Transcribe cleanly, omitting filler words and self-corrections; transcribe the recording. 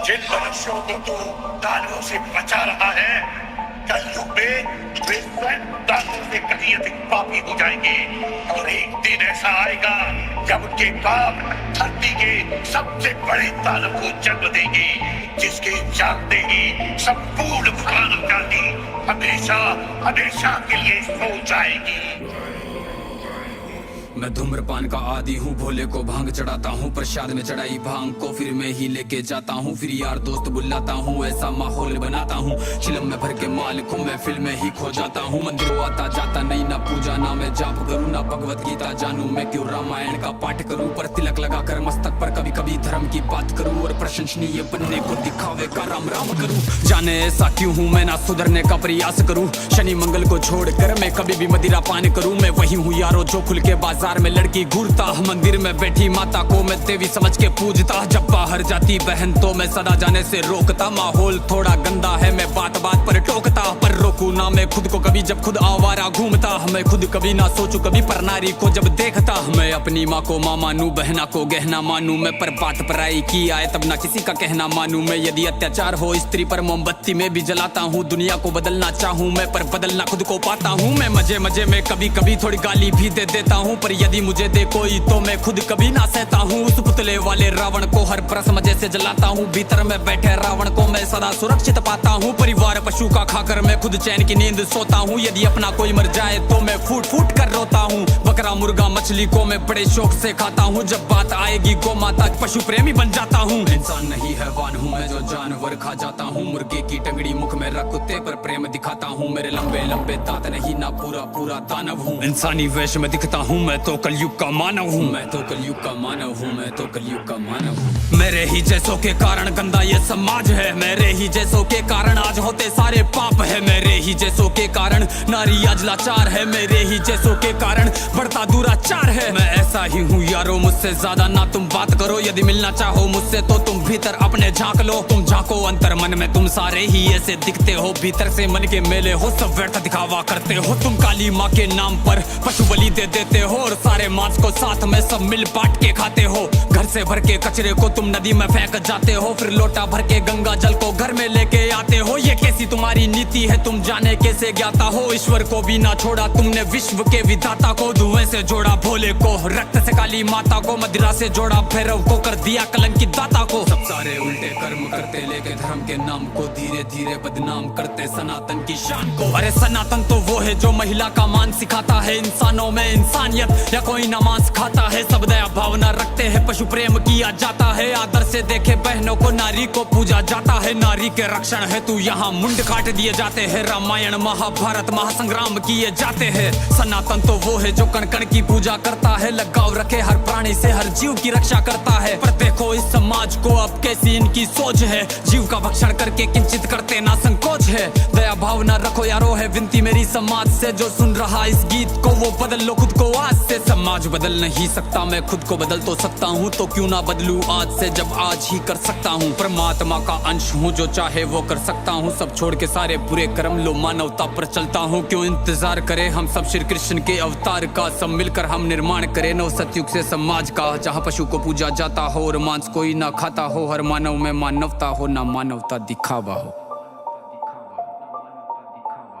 जिन मनुष्यों को तू दानवों से बचा रहा है, कलयुग में वे स्वयं दानवों से कहीं अधिक पापी हो जाएंगे। और एक दिन ऐसा आएगा जब उनके काम धरती के सबसे बड़े दानव को जन्म देंगे, जिसके जानते ही संपूर्ण मानवजाति हमेशा हमेशा के लिए सो जाएगी। मैं धूम्रपान का आदी हूँ, भोले को भांग चढ़ाता हूँ, प्रसाद में चढ़ाई भांग को फिर मैं ही लेके जाता हूँ, फिर यार दोस्त बुलाता हूँ, ऐसा माहौल बनाता हूँ, चिलम में भर के मालिक हूँ मैं, फिल्म में ही खो जाता हूँ, मंदिर आता जाता नहीं, ना पूजा ना मैं जाप करूँ, ना भगवत गीता जानू मैं, क्यों रामायण का पाठ करूँ, पर तिलक लगा कर मस्तक पर कभी कभी धर्म की बात करूँ, और प्रशंसनीय बनने को दिखावे का राम राम करूँ। जाने ऐसा क्यों हूँ मैं, ना सुधरने का प्रयास करूँ, शनि मंगल को छोड़कर मैं कभी भी मदिरा पान करूँ। मैं वही हूँ यारो जो खुल के बाजार में लड़की घूरता, मंदिर में बैठी माता को मैं देवी समझ के पूजता, जब बाहर जाती बहन तो मैं सदा जाने से रोकता, माहौल थोड़ा गंदा है मैं बात बात पर टोकता, पर रोकू ना मैं खुद को कभी जब खुद आवारा घूमता, मैं खुद कभी ना सोचू कभी पर नारी को जब देखता, मैं अपनी माँ को माँ मानू, बहना को गहना मानू मैं, पर बात पराई की आए तब ना किसी का कहना मानू मैं, यदि अत्याचार हो स्त्री पर मोमबत्ती में भी जलाता हूँ, दुनिया को बदलना चाहूँ मैं पर बदलना खुद को पाता हूँ, मैं मजे मजे में कभी कभी थोड़ी गाली भी दे देता हूँ, पर यदि मुझे दे कोई तो मैं खुद कभी ना सहता हूँ, उस पुतले वाले रावण को हर परस मजे से जलाता हूँ, भीतर में बैठे रावण को मैं सदा सुरक्षित पाता हूँ, परिवार पशु का खाकर मैं खुद चैन की नींद सोता हूँ, यदि अपना कोई मर जाए तो मैं फूट फूट कर रोता हूँ, बकरा मुर्गा मछली को मैं बड़े शौक से खाता हूँ, जब बात आएगी गौ माता पशु प्रेमी बन जाता हूँ, इंसान नहीं हैवान हूँ मैं जो जानवर खा जाता हूँ, मुर्गे की टंगड़ी मुख में रख कुत्ते पर प्रेम दिखाता हूँ, मेरे लंबे लंबे दांत नहीं ना पूरा पूरा दानव हूँ, इंसानी वेश में दिखता हूँ मैं तो कलयुग का मानव हूँ, मैं तो कलयुग का मानव हूँ, मैं तो कलयुग का मानव हूँ, मेरे ही जैसों के कारण गंदा ये समाज है, मेरे ही जैसों के कारण आज होते सारे पाप है, मेरे ही जैसों के कारण नारी आज लाचार है, मेरे ही जैसों के कारण बढ़ता दुराचार है, मैं ऐसा ही हूँ यारो मुझसे ज्यादा ना तुम बात करो, यदि मिलना चाहो मुझसे तो तुम भीतर अपने झांक लो, तुम झांको अंतर मन में तुम सारे ही ऐसे दिखते हो, भीतर से मन के मेले हो सब व्यर्थ दिखावा करते हो, तुम काली माँ के नाम पर पशु बलि दे देते हो, और सारे मांस को साथ में सब मिल बांट के खाते हो, घर से भर के कचरे को तुम नदी में फेंक जाते हो, फिर लोटा भर के गंगा जल को घर में लेके आते हो, ये कैसी तुम्हारी नीति है तुम जाने कैसे ज्ञाता हो, ईश्वर को भी ना छोड़ा तुमने विश्व के विधाता को, धुएं से जोड़ा भोले को, रक्त से काली माता को, मदिरा से जोड़ा भैरव को, कर दिया कलंकित दाता को, सब सारे उल्टे कर्म करते लेके धर्म के नाम को धीरे धीरे बदनाम करते सनातन की शान को, अरे सनातन तो वो है जो महिला का मान सिखाता है, इंसानों में इंसानियत या कोई नमाज खाता है, सब दया भावना रखते हैं, पशु प्रेम किया जाता है, आदर से देखे बहनों को नारी को पूजा जाता है, नारी के रक्षण है तू यहाँ मुंड काट दिए जाते हैं, रामायण महाभारत महासंग्राम किए जाते हैं, सनातन तो वो है जो कण कण की पूजा करता है, लगाव रखे हर प्राणी से हर जीव की रक्षा करता है, पर देखो इस समाज को अब कैसी इनकी सोच है, जीव का भक्षण करके किंचित करते ना संकोच है, दया भावना रखो यारो है विनती मेरी समाज से, जो सुन रहा इस गीत को वो बदल लो खुद को आज से, समाज बदल नहीं सकता मैं खुद को बदल तो सकता हूँ, तो क्यों ना बदलूं आज से जब आज ही कर सकता हूँ, परमात्मा का अंश हूँ जो चाहे वो कर सकता हूँ, सब छोड़ के सारे बुरे कर्म लो मानवता पर चलता हूँ, क्यों इंतजार करे हम सब श्री कृष्ण के अवतार का, सब मिलकर हम निर्माण करें नव सतयुग से समाज का, जहाँ पशु को पूजा जाता हो और मांस कोई ना खाता हो, हर मानव में मानवता हो ना मानवता दिखावा हो।